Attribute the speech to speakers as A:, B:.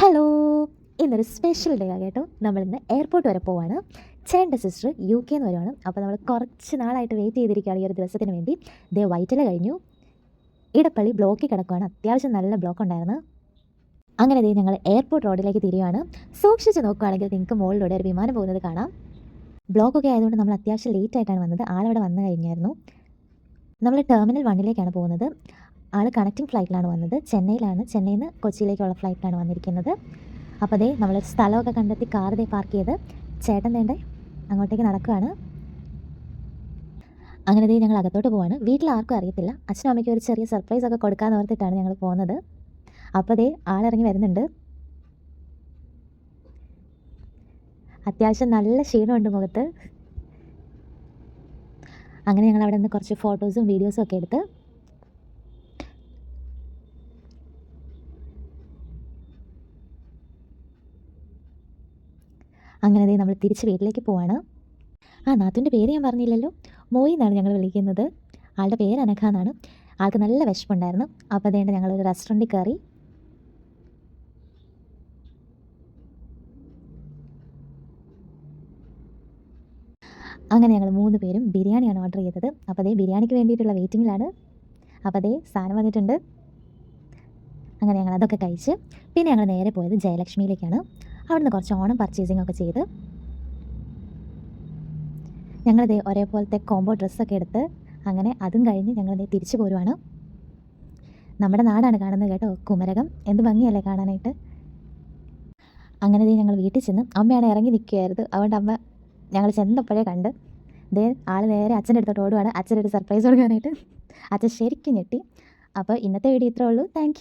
A: Hello, ഇന്നൊരു special day ആണ് കേട്ടോ. നമ്മളിന്ന് എയർപോർട്ട് വരെ പോവാണ്. ചേട്ടൻ്റെ സിസ്റ്റർ UK നിന്ന് വരുവാണ്. അപ്പോൾ നമ്മൾ കുറച്ച് നാളായിട്ട് വെയിറ്റ് ചെയ്തിരിക്കുകയാണ് ഈ ഒരു ദിവസത്തിന് വേണ്ടി. ദേ വൈറ്റില കഴിഞ്ഞു, ഇടപ്പള്ളി ബ്ലോക്കിൽ കിടക്കുകയാണ്. അത്യാവശ്യം നല്ല ബ്ലോക്ക് ഉണ്ടായിരുന്നു. അങ്ങനെ ദേ ഞങ്ങൾ എയർപോർട്ട് റോഡിലേക്ക് തിരിയുവാണ്. സൂക്ഷിച്ച് നോക്കുകയാണെങ്കിൽ നിങ്ങൾക്ക് മുകളിലൂടെ ഒരു വിമാനം പോകുന്നത് കാണാം. ബ്ലോക്കൊക്കെ ആയതുകൊണ്ട് നമ്മൾ അത്യാവശ്യം ലേറ്റ് ആയിട്ടാണ് വന്നത്. ആളവിടെ വന്നു കഴിഞ്ഞായിരുന്നു. നമ്മൾ ടെർമിനൽ 1ലേക്കാണ് പോകുന്നത്. ആൾ കണക്റ്റിംഗ് ഫ്ലൈറ്റിലാണ് വന്നത്. ചെന്നൈയിൽ നിന്ന് കൊച്ചിയിലേക്കുള്ള ഫ്ലൈറ്റിലാണ് വന്നിരിക്കുന്നത്. അപ്പോൾ അതേ നമ്മളൊരു സ്ഥലമൊക്കെ കണ്ടെത്തി കാർ പാർക്ക് ചെയ്ത് ചേട്ടൻ വേണ്ടേ അങ്ങോട്ടേക്ക് നടക്കുകയാണ്. അങ്ങനെ ദേ ഞങ്ങൾ അകത്തോട്ട് പോവാണ്. വീട്ടിൽ ആർക്കും അറിയത്തില്ല. അച്ഛനും അമ്മയ്ക്കും ഒരു ചെറിയ സർപ്രൈസ് ഒക്കെ കൊടുക്കാമെന്ന് ഓർത്തിട്ടാണ് ഞങ്ങൾ പോകുന്നത്. അപ്പോൾ ദേ ആളിറങ്ങി വരുന്നുണ്ട്. അത്യാവശ്യം നല്ല ക്ഷീണമുണ്ട് മുഖത്ത്. അങ്ങനെ ഞങ്ങൾ അവിടെ നിന്ന് കുറച്ച് ഫോട്ടോസും വീഡിയോസും ഒക്കെ എടുത്ത് അങ്ങനെ ദേ നമ്മൾ തിരിച്ച് വീട്ടിലേക്ക് പോവാണ്. നാത്തൂൻ്റെ പേര് ഞാൻ പറഞ്ഞില്ലല്ലോ. മോയി എന്നാണ് ഞങ്ങൾ വിളിക്കുന്നത്. ആളുടെ പേര് അനഘ എന്നാണ്. ആൾക്ക് നല്ല വിശപ്പുണ്ടായിരുന്നു. അപ്പോൾ അതേണ്ട ഞങ്ങളൊരു റെസ്റ്റോറൻറ്റിൽ കയറി. അങ്ങനെ ഞങ്ങൾ 3 പേരും ബിരിയാണിയാണ് ഓർഡർ ചെയ്തത്. അപ്പോൾ അതേ ബിരിയാണിക്ക് വേണ്ടിയിട്ടുള്ള വെയിറ്റിങ്ങിലാണ്. അപ്പോൾ അതേ സാധനം വന്നിട്ടുണ്ട്. അങ്ങനെ ഞങ്ങൾ അതൊക്കെ കഴിച്ച് പിന്നെ ഞങ്ങൾ നേരെ പോയത് ജയലക്ഷ്മിയിലേക്കാണ്. അവിടുന്ന് കുറച്ച് ഓണം പർച്ചേസിംഗ് ഒക്കെ ചെയ്ത് ഞങ്ങളിതേ ഒരേപോലത്തെ കോംബോ ഡ്രസ്സൊക്കെ എടുത്ത് അങ്ങനെ അതും കഴിഞ്ഞ് ഞങ്ങളിതേ തിരിച്ചു പോരുവാണ്. നമ്മുടെ നാടാണ് കാണുന്നത് കേട്ടോ, കുമരകം. എന്ത് ഭംഗിയല്ലേ കാണാനായിട്ട്. അങ്ങനെ ദേ ഞങ്ങൾ വീട്ടിൽ ചെന്ന് അമ്മയാണ് ഇറങ്ങി നിൽക്കുകയായിരുന്നു. അതുകൊണ്ട് അമ്മ ഞങ്ങൾ ചെന്നപ്പോഴേ കണ്ട് ദേ ആൾ നേരെ അച്ഛൻ്റെ അടുത്തോട്ട് ഓടുവാണ്. അച്ഛൻ്റെ ഒരു സർപ്രൈസ് കൊടുക്കാനായിട്ട്. അച്ഛൻ ശരിക്കും ഞെട്ടി. അപ്പോൾ ഇന്നത്തെ വീഡിയോ ഇത്രേ ഉള്ളൂ. താങ്ക്